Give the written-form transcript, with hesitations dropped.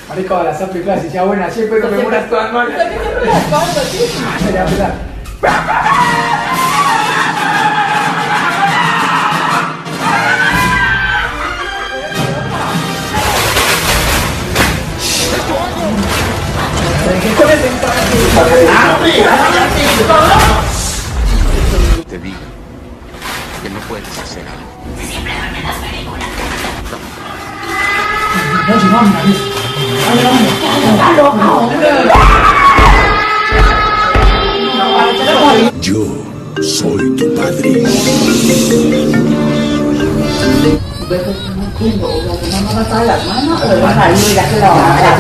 Marico, la Zampi Classic, ya buena, siempre no me mueras todas mal. Ya, ya. Te digo que no puedes hacer algo. Siempre duerme las películas. Yo soy tu padre. No va a estar las manos o vas a ir a que lo haga.